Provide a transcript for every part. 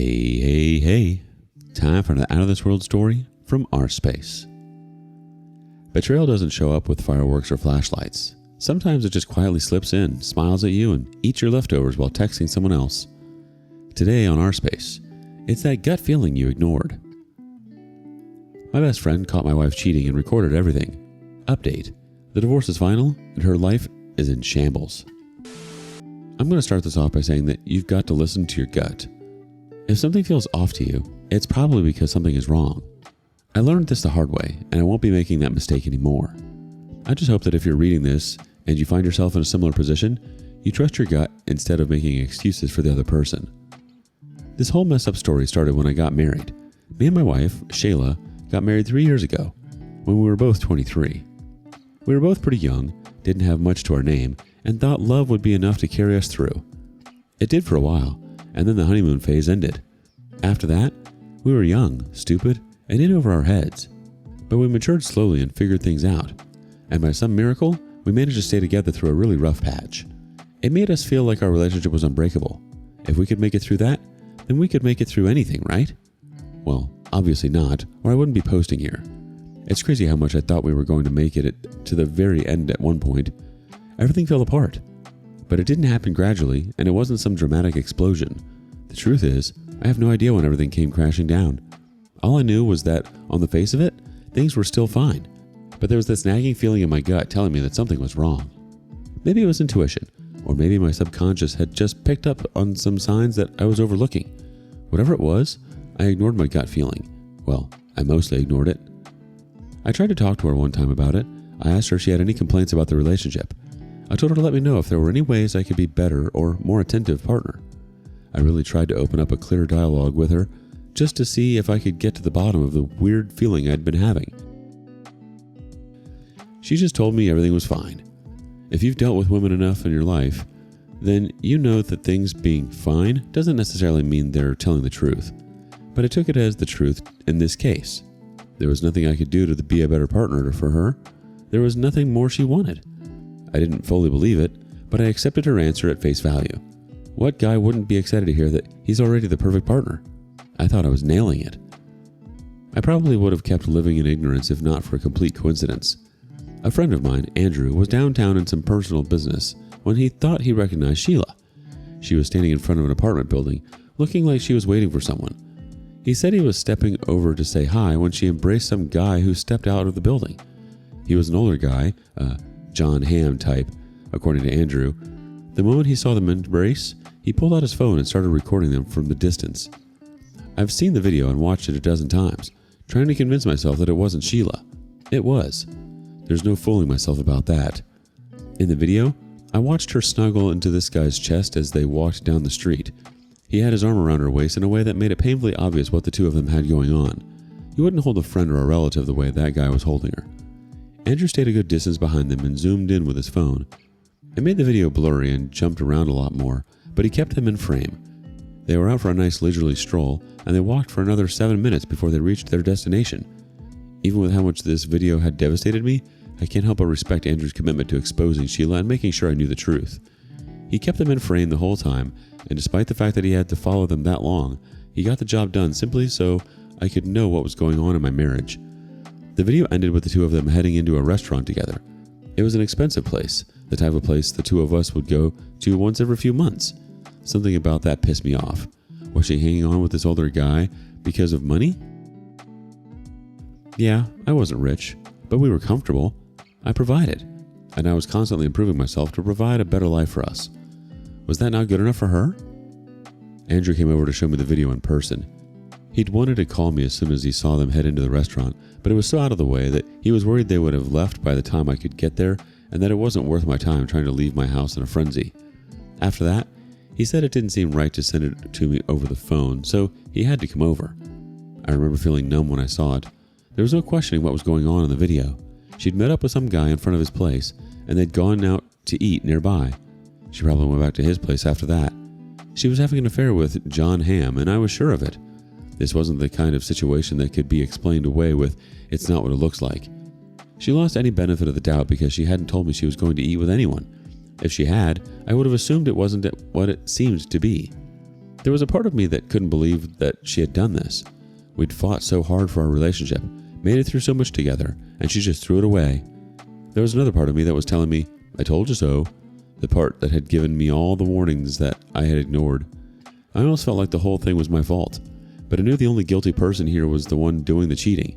Hey. Time for an out of this world story from rSpace. Betrayal doesn't show up with fireworks or flashlights. Sometimes it just quietly slips in, smiles at you, and eats your leftovers while texting someone else. Today on rSpace, it's that gut feeling you ignored. My best friend caught my wife cheating and recorded everything. Update: the divorce is final and her life is in shambles. I'm going to start this off by saying that you've got to listen to your gut. If something feels off to you, it's probably because something is wrong. I learned this the hard way, and I won't be making that mistake anymore. I just hope that if you're reading this and you find yourself in a similar position, you trust your gut instead of making excuses for the other person. This whole mess up story started when I got married. Me and my wife, Shayla, got married 3 years ago, when we were both 23. We were both pretty young, didn't have much to our name, and thought love would be enough to carry us through. It did for a while, and then the honeymoon phase ended. After that, we were young, stupid, and in over our heads. But we matured slowly and figured things out. And by some miracle, we managed to stay together through a really rough patch. It made us feel like our relationship was unbreakable. If we could make it through that, then we could make it through anything, right? Well, obviously not, or I wouldn't be posting here. It's crazy how much I thought we were going to make it to the very end at one point. Everything fell apart. But it didn't happen gradually, and it wasn't some dramatic explosion. The truth is, I have no idea when everything came crashing down. All I knew was that, on the face of it, things were still fine. But there was this nagging feeling in my gut telling me that something was wrong. Maybe it was intuition, or maybe my subconscious had just picked up on some signs that I was overlooking. Whatever it was, I ignored my gut feeling. Well, I mostly ignored it. I tried to talk to her one time about it. I asked her if she had any complaints about the relationship. I told her to let me know if there were any ways I could be better or more attentive partner. I really tried to open up a clear dialogue with her just to see if I could get to the bottom of the weird feeling I'd been having. She just told me everything was fine. If you've dealt with women enough in your life, then you know that things being fine doesn't necessarily mean they're telling the truth. But I took it as the truth in this case. There was nothing I could do to be a better partner for her. There was nothing more she wanted. I didn't fully believe it, but I accepted her answer at face value. What guy wouldn't be excited to hear that he's already the perfect partner? I thought I was nailing it. I probably would have kept living in ignorance if not for a complete coincidence. A friend of mine, Andrew, was downtown in some personal business when he thought he recognized Sheila. She was standing in front of an apartment building, looking like she was waiting for someone. He said he was stepping over to say hi when she embraced some guy who stepped out of the building. He was an older guy, John Hamm type, according to Andrew. The moment he saw them embrace, he pulled out his phone and started recording them from the distance. I've seen the video and watched it a dozen times, trying to convince myself that it wasn't Sheila. It was. There's no fooling myself about that. In the video, I watched her snuggle into this guy's chest as they walked down the street. He had his arm around her waist in a way that made it painfully obvious what the two of them had going on. You wouldn't hold a friend or a relative the way that guy was holding her. Andrew stayed a good distance behind them and zoomed in with his phone. It made the video blurry and jumped around a lot more, but he kept them in frame. They were out for a nice leisurely stroll, and they walked for another 7 minutes before they reached their destination. Even with how much this video had devastated me, I can't help but respect Andrew's commitment to exposing Sheila and making sure I knew the truth. He kept them in frame the whole time, and despite the fact that he had to follow them that long, he got the job done simply so I could know what was going on in my marriage. The video ended with the two of them heading into a restaurant together. It was an expensive place, the type of place the two of us would go to once every few months. Something about that pissed me off. Was she hanging on with this older guy because of money? Yeah, I wasn't rich, but we were comfortable. I provided, and I was constantly improving myself to provide a better life for us. Was that not good enough for her? Andrew came over to show me the video in person. He'd wanted to call me as soon as he saw them head into the restaurant, but it was so out of the way that he was worried they would have left by the time I could get there, and that it wasn't worth my time trying to leave my house in a frenzy. After that, he said it didn't seem right to send it to me over the phone, so he had to come over. I remember feeling numb when I saw it. There was no questioning what was going on in the video. She'd met up with some guy in front of his place, and they'd gone out to eat nearby. She probably went back to his place after that. She was having an affair with John Hamm, and I was sure of it. This wasn't the kind of situation that could be explained away with, "It's not what it looks like." She lost any benefit of the doubt because she hadn't told me she was going to eat with anyone. If she had, I would have assumed it wasn't what it seemed to be. There was a part of me that couldn't believe that she had done this. We'd fought so hard for our relationship, made it through so much together, and she just threw it away. There was another part of me that was telling me, "I told you so," the part that had given me all the warnings that I had ignored. I almost felt like the whole thing was my fault, but I knew the only guilty person here was the one doing the cheating.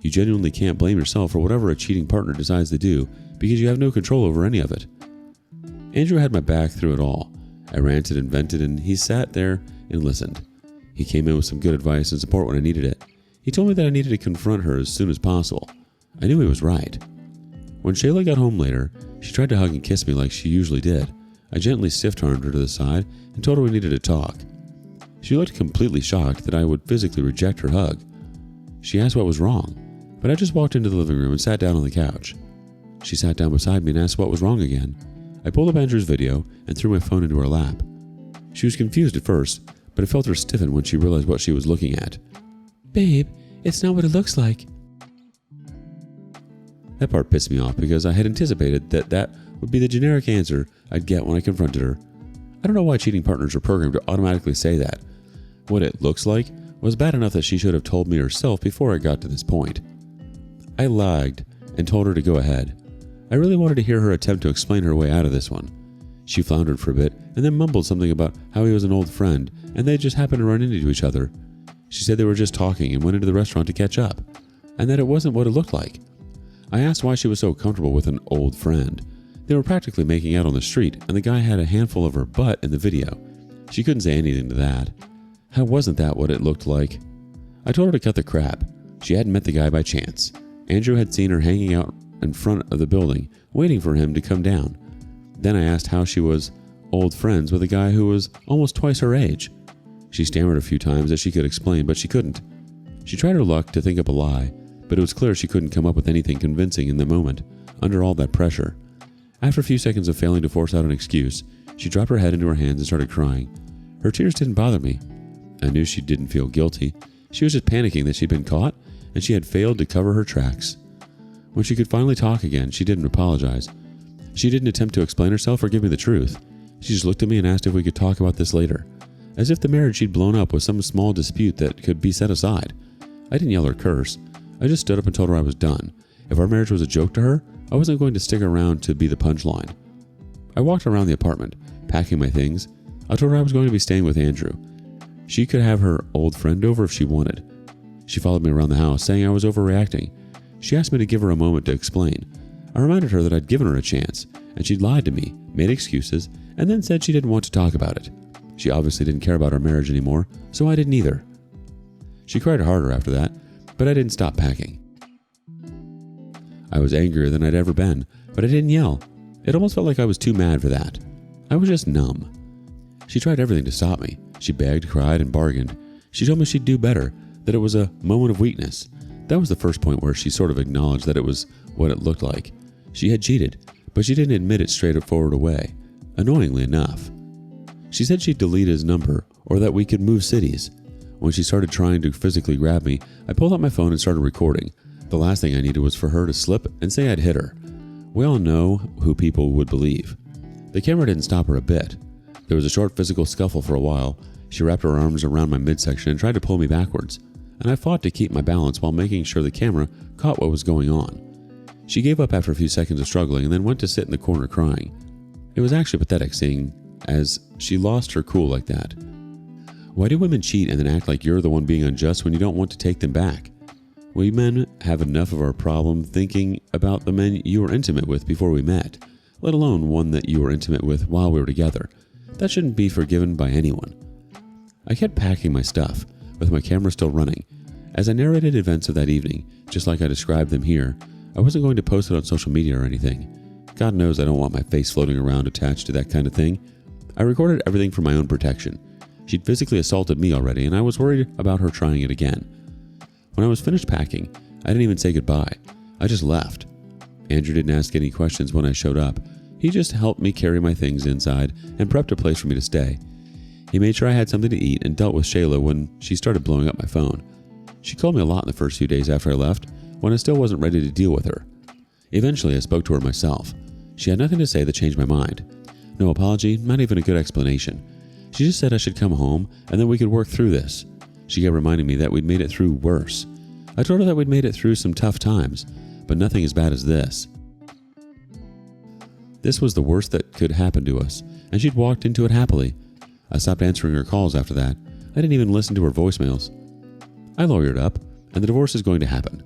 You genuinely can't blame yourself for whatever a cheating partner decides to do because you have no control over any of it. Andrew had my back through it all. I ranted and vented, and he sat there and listened. He came in with some good advice and support when I needed it. He told me that I needed to confront her as soon as possible. I knew he was right. When Shayla got home later, she tried to hug and kiss me like she usually did. I gently stiff-armed her to the side and told her we needed to talk. She looked completely shocked that I would physically reject her hug. She asked what was wrong, but I just walked into the living room and sat down on the couch. She sat down beside me and asked what was wrong again. I pulled up Andrew's video and threw my phone into her lap. She was confused at first, but I felt her stiffen when she realized what she was looking at. "Babe, it's not what it looks like." That part pissed me off because I had anticipated that would be the generic answer I'd get when I confronted her. I don't know why cheating partners are programmed to automatically say that. What it looks like was bad enough that she should have told me herself before I got to this point. I lagged and told her to go ahead. I really wanted to hear her attempt to explain her way out of this one. She floundered for a bit and then mumbled something about how he was an old friend and they just happened to run into each other. She said they were just talking and went into the restaurant to catch up, and that it wasn't what it looked like. I asked why she was so comfortable with an old friend. They were practically making out on the street, and the guy had a handful of her butt in the video. She couldn't say anything to that. How wasn't that what it looked like? I told her to cut the crap. She hadn't met the guy by chance. Andrew had seen her hanging out in front of the building, waiting for him to come down. Then I asked how she was old friends with a guy who was almost twice her age. She stammered a few times as she could explain, but she couldn't. She tried her luck to think up a lie, but it was clear she couldn't come up with anything convincing in the moment, under all that pressure. After a few seconds of failing to force out an excuse, she dropped her head into her hands and started crying. Her tears didn't bother me. I knew she didn't feel guilty. She was just panicking that she'd been caught, and she had failed to cover her tracks. When she could finally talk again, she didn't apologize. She didn't attempt to explain herself or give me the truth. She just looked at me and asked if we could talk about this later, as if the marriage she'd blown up was some small dispute that could be set aside. I didn't yell or curse. I just stood up and told her I was done. If our marriage was a joke to her, I wasn't going to stick around to be the punchline. I walked around the apartment, packing my things. I told her I was going to be staying with Andrew. She could have her old friend over if she wanted. She followed me around the house, saying I was overreacting. She asked me to give her a moment to explain. I reminded her that I'd given her a chance, and she'd lied to me, made excuses, and then said she didn't want to talk about it. She obviously didn't care about our marriage anymore, so I didn't either. She cried harder after that, but I didn't stop packing. I was angrier than I'd ever been, but I didn't yell. It almost felt like I was too mad for that. I was just numb. She tried everything to stop me. She begged, cried, and bargained. She told me she'd do better, that it was a moment of weakness. That was the first point where she sort of acknowledged that it was what it looked like. She had cheated, but she didn't admit it straightforward away, annoyingly enough. She said she'd delete his number, or that we could move cities. When she started trying to physically grab me, I pulled out my phone and started recording. The last thing I needed was for her to slip and say I'd hit her. We all know who people would believe. The camera didn't stop her a bit. There was a short physical scuffle for a while. She wrapped her arms around my midsection and tried to pull me backwards, and I fought to keep my balance while making sure the camera caught what was going on. She gave up after a few seconds of struggling and then went to sit in the corner crying. It was actually pathetic seeing as she lost her cool like that. Why do women cheat and then act like you're the one being unjust when you don't want to take them back? We men have enough of our problem thinking about the men you were intimate with before we met, let alone one that you were intimate with while we were together. That shouldn't be forgiven by anyone. I kept packing my stuff, with my camera still running. As I narrated events of that evening, just like I described them here, I wasn't going to post it on social media or anything. God knows I don't want my face floating around attached to that kind of thing. I recorded everything for my own protection. She'd physically assaulted me already, and I was worried about her trying it again. When I was finished packing, I didn't even say goodbye. I just left. Andrew didn't ask any questions when I showed up. He just helped me carry my things inside and prepped a place for me to stay. He made sure I had something to eat and dealt with Shayla when she started blowing up my phone. She called me a lot in the first few days after I left, when I still wasn't ready to deal with her. Eventually, I spoke to her myself. She had nothing to say that changed my mind. No apology, not even a good explanation. She just said I should come home and then we could work through this. She kept reminding me that we'd made it through worse. I told her that we'd made it through some tough times, but nothing as bad as this. This was the worst that could happen to us, and she'd walked into it happily. I stopped answering her calls after that. I didn't even listen to her voicemails. I lawyered up, and the divorce is going to happen.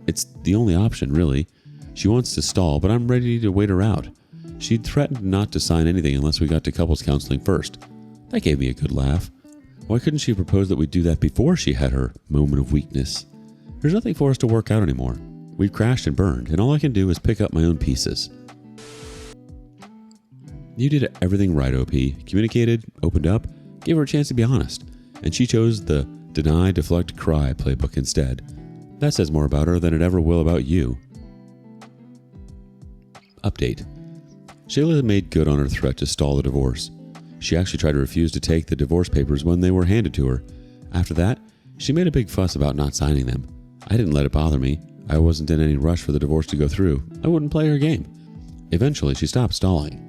It's the only option, really. She wants to stall, but I'm ready to wait her out. She'd threatened not to sign anything unless we got to couples counseling first. That gave me a good laugh. Why couldn't she propose that we do that before she had her moment of weakness? There's nothing for us to work out anymore. We've crashed and burned, and all I can do is pick up my own pieces. You did everything right, OP. Communicated, opened up, gave her a chance to be honest, and she chose the deny, deflect, cry playbook instead. That says more about her than it ever will about you. Update. Shayla made good on her threat to stall the divorce. She actually tried to refuse to take the divorce papers when they were handed to her. After that, she made a big fuss about not signing them. I didn't let it bother me. I wasn't in any rush for the divorce to go through. I wouldn't play her game. Eventually, she stopped stalling.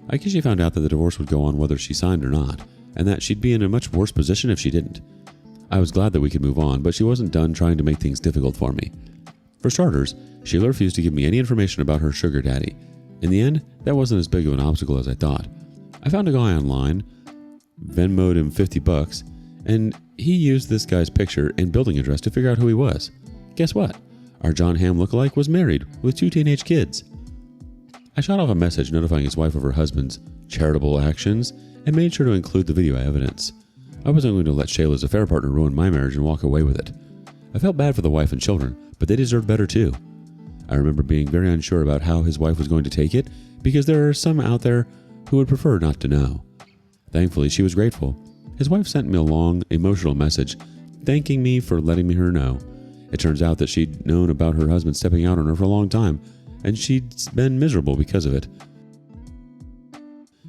I guess she found out that the divorce would go on whether she signed or not, and that she'd be in a much worse position if she didn't. I was glad that we could move on, but she wasn't done trying to make things difficult for me. For starters, Sheila refused to give me any information about her sugar daddy. In the end, that wasn't as big of an obstacle as I thought. I found a guy online, Venmo'd him $50, and he used this guy's picture and building address to figure out who he was. Guess what? Our John Hamm lookalike was married with 2 teenage kids. I shot off a message notifying his wife of her husband's charitable actions and made sure to include the video evidence. I wasn't going to let Shayla's affair partner ruin my marriage and walk away with it. I felt bad for the wife and children, but they deserved better too. I remember being very unsure about how his wife was going to take it because there are some out there who would prefer not to know. Thankfully, she was grateful. His wife sent me a long, emotional message thanking me for letting her know. It turns out that she'd known about her husband stepping out on her for a long time, and she'd been miserable because of it.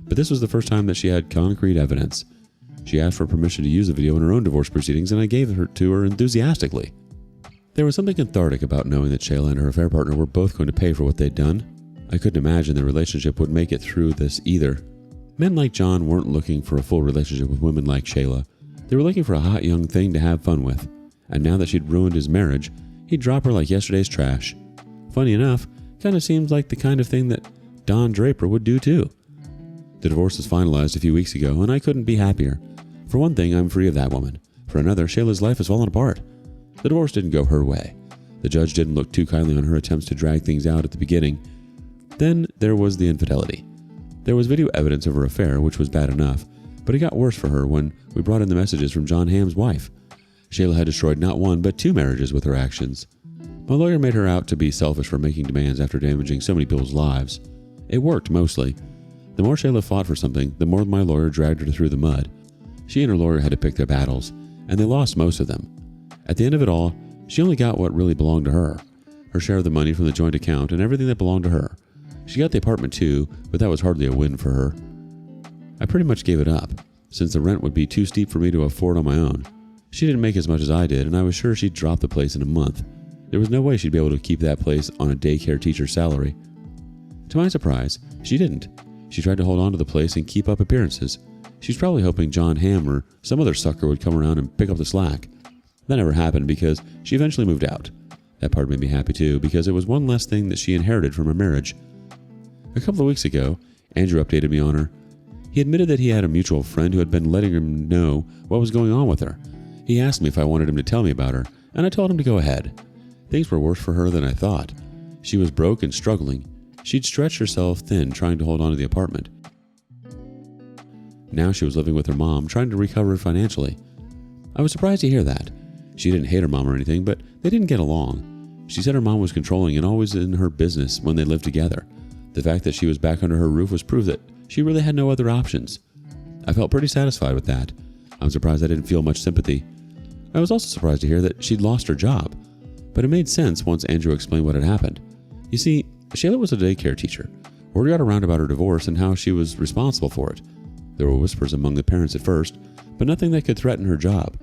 But this was the first time that she had concrete evidence. She asked for permission to use the video in her own divorce proceedings, and I gave it to her enthusiastically. There was something cathartic about knowing that Shayla and her affair partner were both going to pay for what they'd done. I couldn't imagine their relationship would make it through this either. Men like John weren't looking for a full relationship with women like Shayla. They were looking for a hot young thing to have fun with. And now that she'd ruined his marriage, he'd drop her like yesterday's trash. Funny enough, kind of seems like the kind of thing that Don Draper would do too. The divorce was finalized a few weeks ago, and I couldn't be happier. For one thing, I'm free of that woman. For another, Shayla's life has fallen apart. The divorce didn't go her way. The judge didn't look too kindly on her attempts to drag things out at the beginning. Then there was the infidelity. There was video evidence of her affair, which was bad enough, but it got worse for her when we brought in the messages from John Hamm's wife. Shayla had destroyed not one, but 2 marriages with her actions. My lawyer made her out to be selfish for making demands after damaging so many people's lives. It worked, mostly. The more Shayla fought for something, the more my lawyer dragged her through the mud. She and her lawyer had to pick their battles, and they lost most of them. At the end of it all, she only got what really belonged to her. Her share of the money from the joint account and everything that belonged to her. She got the apartment too, but that was hardly a win for her. I pretty much gave it up, since the rent would be too steep for me to afford on my own. She didn't make as much as I did, and I was sure she'd drop the place in a month. There was no way she'd be able to keep that place on a daycare teacher's salary. To my surprise, she didn't. She tried to hold on to the place and keep up appearances. She's probably hoping John Hamm or some other sucker would come around and pick up the slack. That never happened because she eventually moved out. That part made me happy too, because it was one less thing that she inherited from her marriage. A couple of weeks ago, Andrew updated me on her. He admitted that he had a mutual friend who had been letting him know what was going on with her. He asked me if I wanted him to tell me about her, and I told him to go ahead. Things were worse for her than I thought. She was broke and struggling. She'd stretched herself thin trying to hold on to the apartment. Now she was living with her mom, trying to recover financially. I was surprised to hear that. She didn't hate her mom or anything, but they didn't get along. She said her mom was controlling and always in her business when they lived together. The fact that she was back under her roof was proof that she really had no other options. I felt pretty satisfied with that. I'm surprised I didn't feel much sympathy. I was also surprised to hear that she'd lost her job, but it made sense once Andrew explained what had happened. You see, Shayla was a daycare teacher. Word got around about her divorce and how she was responsible for it. There were whispers among the parents at first, but nothing that could threaten her job.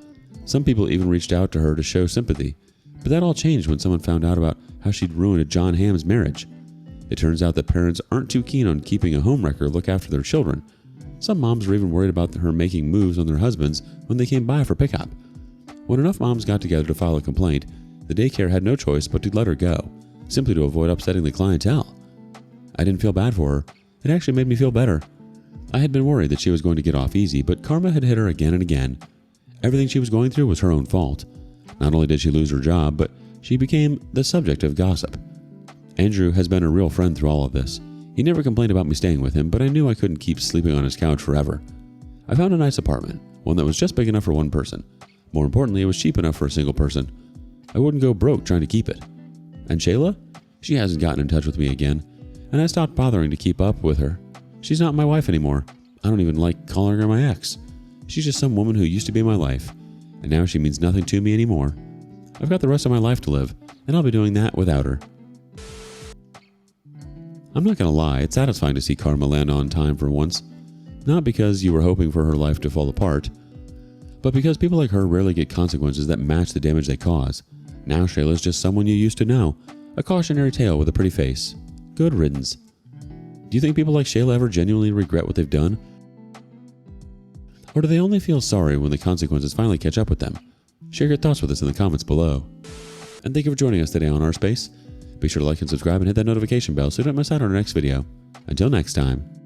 Some people even reached out to her to show sympathy, but that all changed when someone found out about how she'd ruined John Hamm's marriage. It turns out that parents aren't too keen on keeping a homewrecker look after their children. Some moms were even worried about her making moves on their husbands when they came by for pickup. When enough moms got together to file a complaint, the daycare had no choice but to let her go, simply to avoid upsetting the clientele. I didn't feel bad for her. It actually made me feel better. I had been worried that she was going to get off easy, but karma had hit her again and again. Everything she was going through was her own fault. Not only did she lose her job, but she became the subject of gossip. Andrew has been a real friend through all of this. He never complained about me staying with him, but I knew I couldn't keep sleeping on his couch forever. I found a nice apartment, one that was just big enough for one person. More importantly, it was cheap enough for a single person. I wouldn't go broke trying to keep it. And Shayla? She hasn't gotten in touch with me again, and I stopped bothering to keep up with her. She's not my wife anymore. I don't even like calling her my ex. She's just some woman who used to be my life, and now she means nothing to me anymore. I've got the rest of my life to live, and I'll be doing that without her. I'm not gonna lie, it's satisfying to see karma land on time for once. Not because you were hoping for her life to fall apart, but because people like her rarely get consequences that match the damage they cause. Now Shayla's just someone you used to know, a cautionary tale with a pretty face. Good riddance. Do you think people like Shayla ever genuinely regret what they've done? Or do they only feel sorry when the consequences finally catch up with them? Share your thoughts with us in the comments below. And thank you for joining us today on rSpace. Be sure to like and subscribe and hit that notification bell so you don't miss out on our next video. Until next time.